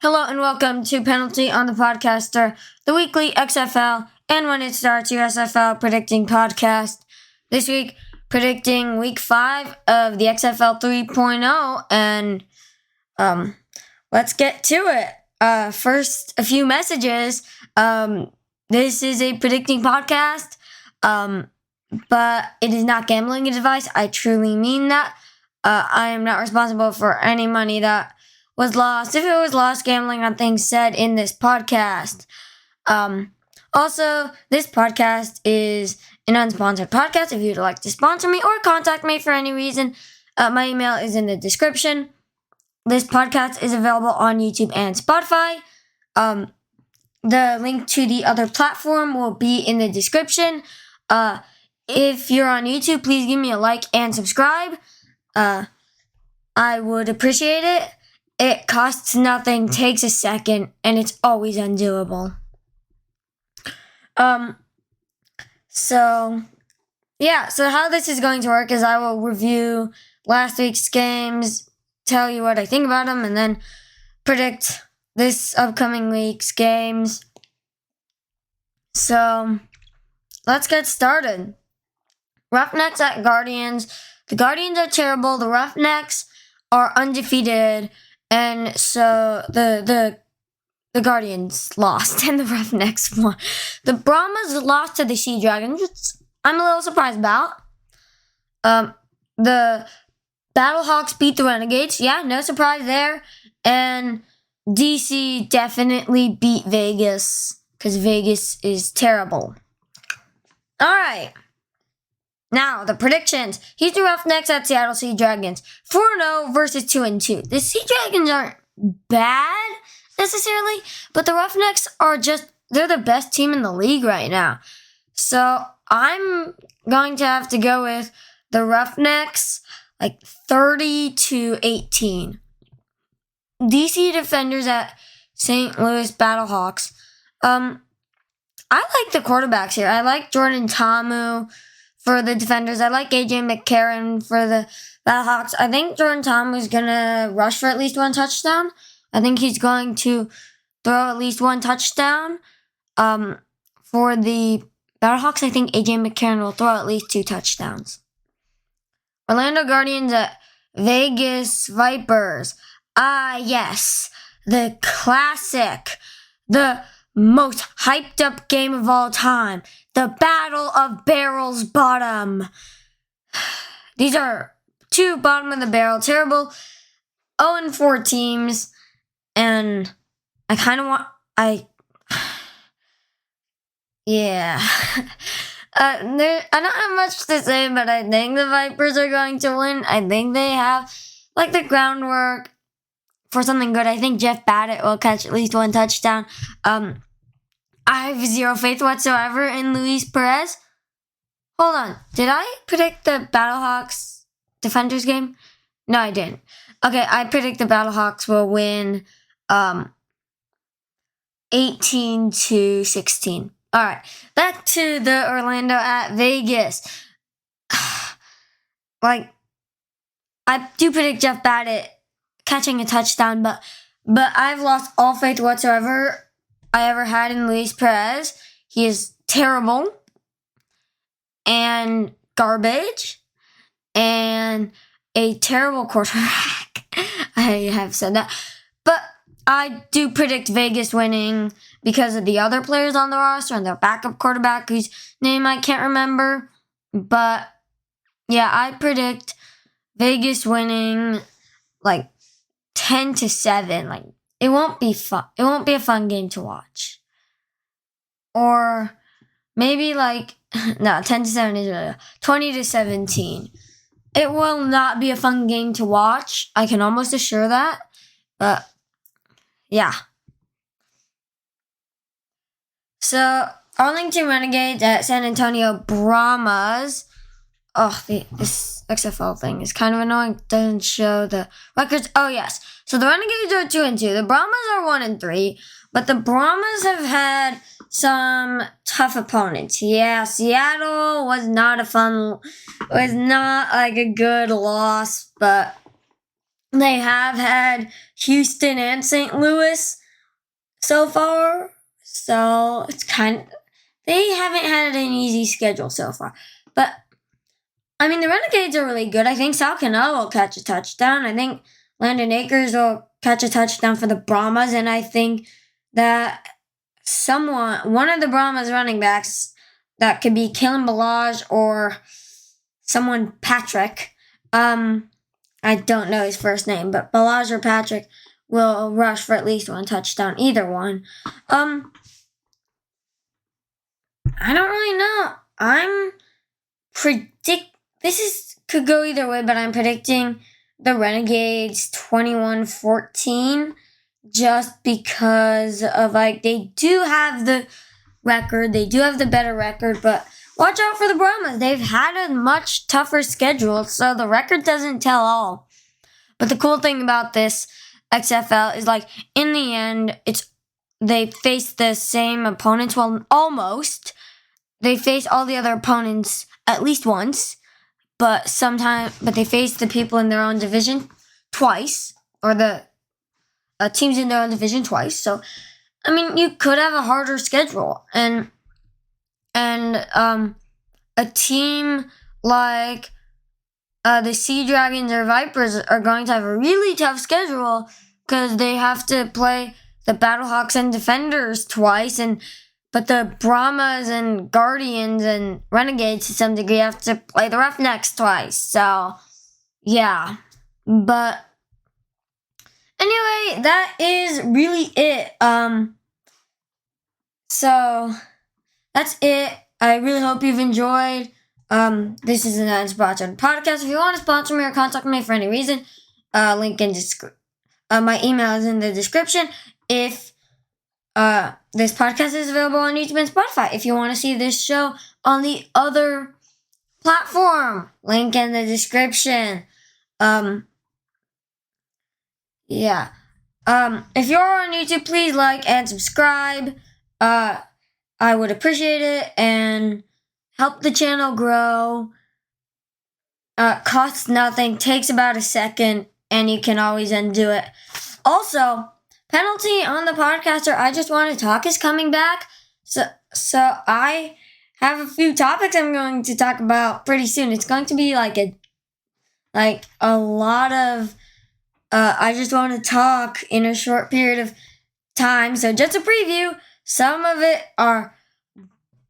Hello and welcome to Penalty on the Podcaster, the weekly XFL and when it starts USFL predicting podcast. This week, predicting week 5 of the XFL 3.0, and let's get to it. First, a few messages. This is a predicting podcast, but it is not gambling advice. I truly mean that. I am not responsible for any money that was lost, if it was lost gambling on things said in this podcast. Also, this podcast is an unsponsored podcast. If you'd like to sponsor me or contact me for any reason, my email is in the description. This podcast is available on YouTube and Spotify. The link to the other platform will be in the description. If you're on YouTube, please give me a like and subscribe. I would appreciate it. It costs nothing, takes a second, and it's always undoable. So how this is going to work is I will review last week's games, tell you what I think about them, and then predict this upcoming week's games. So, let's get started. Roughnecks at Guardians. The Guardians are terrible. The Roughnecks are undefeated. And so the Guardians lost and the Roughnecks won. The Brahmas lost to the Sea Dragons, which I'm a little surprised about. The Battlehawks beat the Renegades. Yeah, no surprise there. And DC definitely beat Vegas because Vegas is terrible. All right. Now, the predictions. Houston Roughnecks at Seattle Sea Dragons. 4-0 versus 2-2. The Sea Dragons aren't bad, necessarily, but the Roughnecks they're the best team in the league right now. So, I'm going to have to go with the Roughnecks, 30-18. DC Defenders at St. Louis Battlehawks. I like the quarterbacks here. I like Jordan Ta'amu for the Defenders. I like AJ McCarron for the Battlehawks. I think Jordan Ta'amu is going to rush for at least one touchdown. I think he's going to throw at least one touchdown. For the Battlehawks, I think AJ McCarron will throw at least 2 touchdowns. Orlando Guardians at Vegas Vipers. Yes, the classic, the most hyped up game of all time. The Battle of Barrel's Bottom. These are 2 bottom of the barrel, terrible 0-4 teams, and I kind of yeah. I don't have much to say, but I think the Vipers are going to win. I think they have, the groundwork for something good. I think Jeff Badditt will catch at least 1 touchdown. I have zero faith whatsoever in Luis Perez. Hold on. Did I predict the Battlehawks Defenders game? No, I didn't. Okay, I predict the Battlehawks will win 18-16. All right, back to the Orlando at Vegas. I do predict Jeff Badditt catching a touchdown, but I've lost all faith whatsoever I ever had in Luis Perez. He is terrible and garbage and a terrible quarterback. I have said that. But I do predict Vegas winning because of the other players on the roster and their backup quarterback whose name I can't remember. But yeah, I predict Vegas winning 10-7. It won't be fun. It won't be a fun game to watch. Or maybe 10-7 is 20-17. It will not be a fun game to watch. I can almost assure that. But yeah. So Arlington Renegades at San Antonio Brahmas. This XFL thing is kind of annoying. It doesn't show the records. Oh, yes. So the Renegades are 2-2. The Brahmas are 1-3. But the Brahmas have had some tough opponents. Yeah, Seattle was not a good loss. But They have had Houston and St. Louis so far, so it's they haven't had an easy schedule so far. But I mean, the Renegades are really good. I think Sal Cano will catch a touchdown. I think Landon Akers will catch a touchdown for the Brahmas, and I think that one of the Brahmas running backs, that could be Kalen Ballage or someone Patrick. I don't know his first name, but Ballage or Patrick will rush for at least one touchdown, either one. I don't really know. Could go either way, but I'm predicting the Renegades 21-14 just because of, they do have the record. They do have the better record, but watch out for the Brahmas. They've had a much tougher schedule, so the record doesn't tell all. But the cool thing about this XFL is, in the end, they face the same opponents. Well, almost. They face all the other opponents at least once, but they face the people in their own division twice, or the teams in their own division twice. So, I mean, you could have a harder schedule, and a team like the Sea Dragons or Vipers are going to have a really tough schedule because they have to play the Battlehawks and Defenders twice, but the Brahmas and Guardians and Renegades to some degree have to play the Roughnecks twice. So, yeah. But anyway, that is really it. So that's it. I really hope you've enjoyed. This is an unsponsored podcast. If you want to sponsor me or contact me for any reason, link in my email is in the description. If this podcast is available on YouTube and Spotify. If you want to see this show on the other platform, link in the description. Yeah. If you're on YouTube, please like and subscribe. I would appreciate it and help the channel grow. Costs nothing, takes about a second, and you can always undo it. Also, Penalty on the Podcaster, I Just Want to Talk is coming back. So I have a few topics I'm going to talk about pretty soon. It's going to be a lot of I Just Want to Talk in a short period of time. So just a preview. Some of it are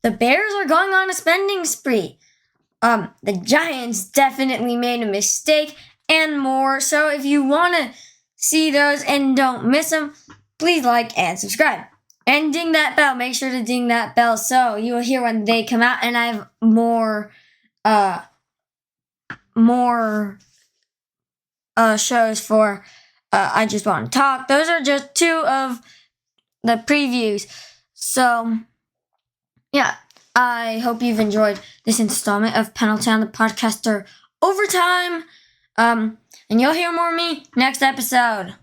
the Bears are going on a spending spree. The Giants definitely made a mistake and more. So if you want to see those and don't miss them, please like and subscribe. And ding that bell. Make sure to ding that bell so you will hear when they come out. And I have more shows for I Just Want to Talk. Those are just two of the previews. So, yeah. I hope you've enjoyed this installment of Penalty on the Podcaster Overtime. And you'll hear more of me next episode.